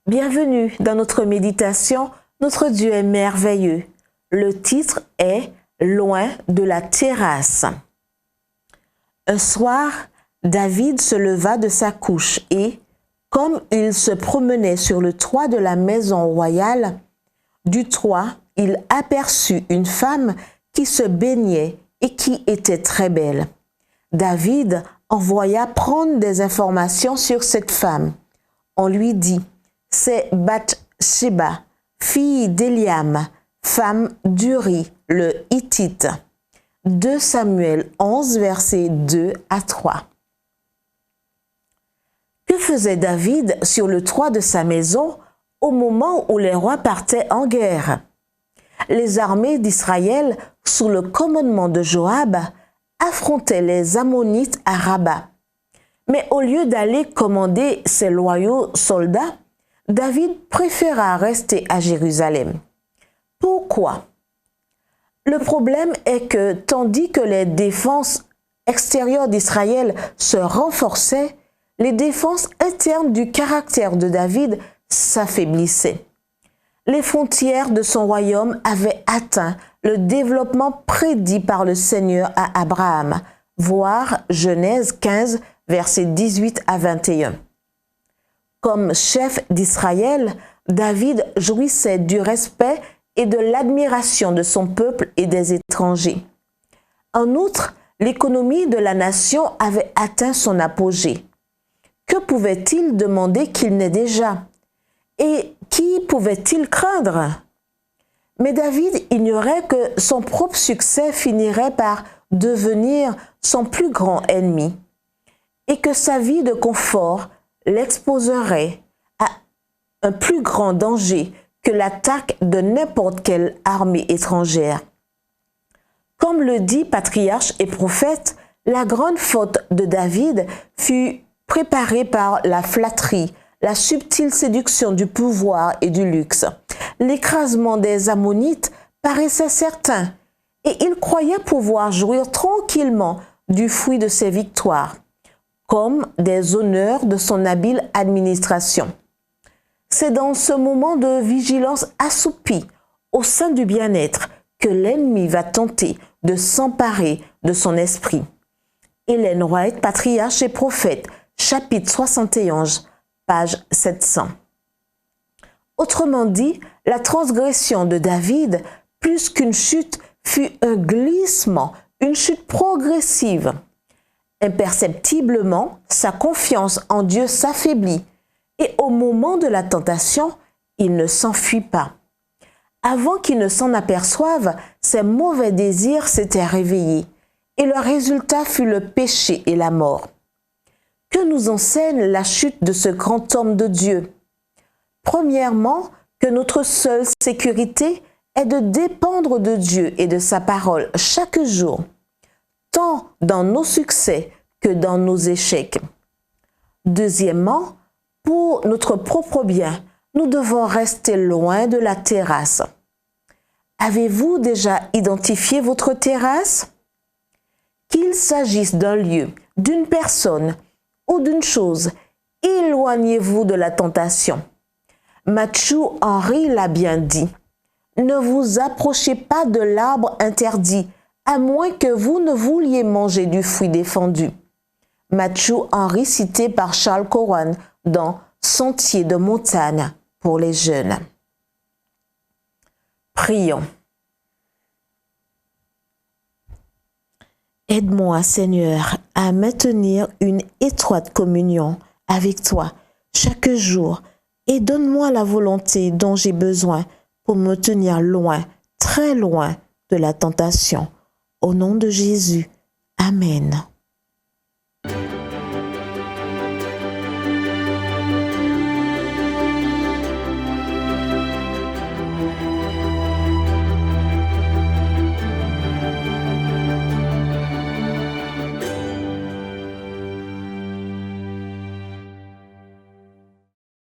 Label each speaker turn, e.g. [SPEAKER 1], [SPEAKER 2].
[SPEAKER 1] Bienvenue dans notre méditation. Notre Dieu est merveilleux. Le titre est « Loin de la terrasse ». Un soir, David se leva de sa couche et, comme il se promenait sur le toit de la maison royale, du toit, il aperçut une femme qui se baignait et qui était très belle. David envoya prendre des informations sur cette femme. On lui dit « C'est Bathsheba, fille d'Éliam, femme d'Uri, le Hittite. » 2 Samuel 11, versets 2 à 3. Que faisait David sur le toit de sa maison au moment où les rois partaient en guerre? Les armées d'Israël, sous le commandement de Joab, affrontaient les Ammonites à Rabat. Mais au lieu d'aller commander ses loyaux soldats, David préféra rester à Jérusalem. Pourquoi? Le problème est que tandis que les défenses extérieures d'Israël se renforçaient, les défenses internes du caractère de David s'affaiblissaient. Les frontières de son royaume avaient atteint le développement prédit par le Seigneur à Abraham, voir Genèse 15, versets 18 à 21. Comme chef d'Israël, David jouissait du respect et de l'admiration de son peuple et des étrangers. En outre, l'économie de la nation avait atteint son apogée. Que pouvait-il demander qu'il n'ait déjà? Et qui pouvait-il craindre? Mais David ignorait que son propre succès finirait par devenir son plus grand ennemi et que sa vie de confort l'exposerait à un plus grand danger que l'attaque de n'importe quelle armée étrangère. Comme le dit patriarche et prophète, la grande faute de David fut préparée par la flatterie, la subtile séduction du pouvoir et du luxe. L'écrasement des Ammonites paraissait certain et il croyait pouvoir jouir tranquillement du fruit de ses victoires, comme des honneurs de son habile administration. C'est dans ce moment de vigilance assoupie au sein du bien-être que l'ennemi va tenter de s'emparer de son esprit. Ellen White, patriarche et prophète, chapitre 71, page 700. Autrement dit, la transgression de David, plus qu'une chute, fut un glissement, une chute progressive. Imperceptiblement, sa confiance en Dieu s'affaiblit et au moment de la tentation, il ne s'enfuit pas. Avant qu'il ne s'en aperçoive, ses mauvais désirs s'étaient réveillés et le résultat fut le péché et la mort. Que nous enseigne la chute de ce grand homme de Dieu? Premièrement, que notre seule sécurité est de dépendre de Dieu et de sa parole chaque jour, tant dans nos succès que dans nos échecs. Deuxièmement, pour notre propre bien, nous devons rester loin de la terrasse. Avez-vous déjà identifié votre terrasse? Qu'il s'agisse d'un lieu, d'une personne ou d'une chose, éloignez-vous de la tentation. Matthew Henry l'a bien dit. Ne vous approchez pas de l'arbre interdit, à moins que vous ne vouliez manger du fruit défendu. Matthew Henry cité par Charles Cowan dans Sentier de montagne pour les jeunes. Prions. Aide-moi, Seigneur, à maintenir une étroite communion avec toi chaque jour et donne-moi la volonté dont j'ai besoin pour me tenir loin, très loin de la tentation. Au nom de Jésus. Amen.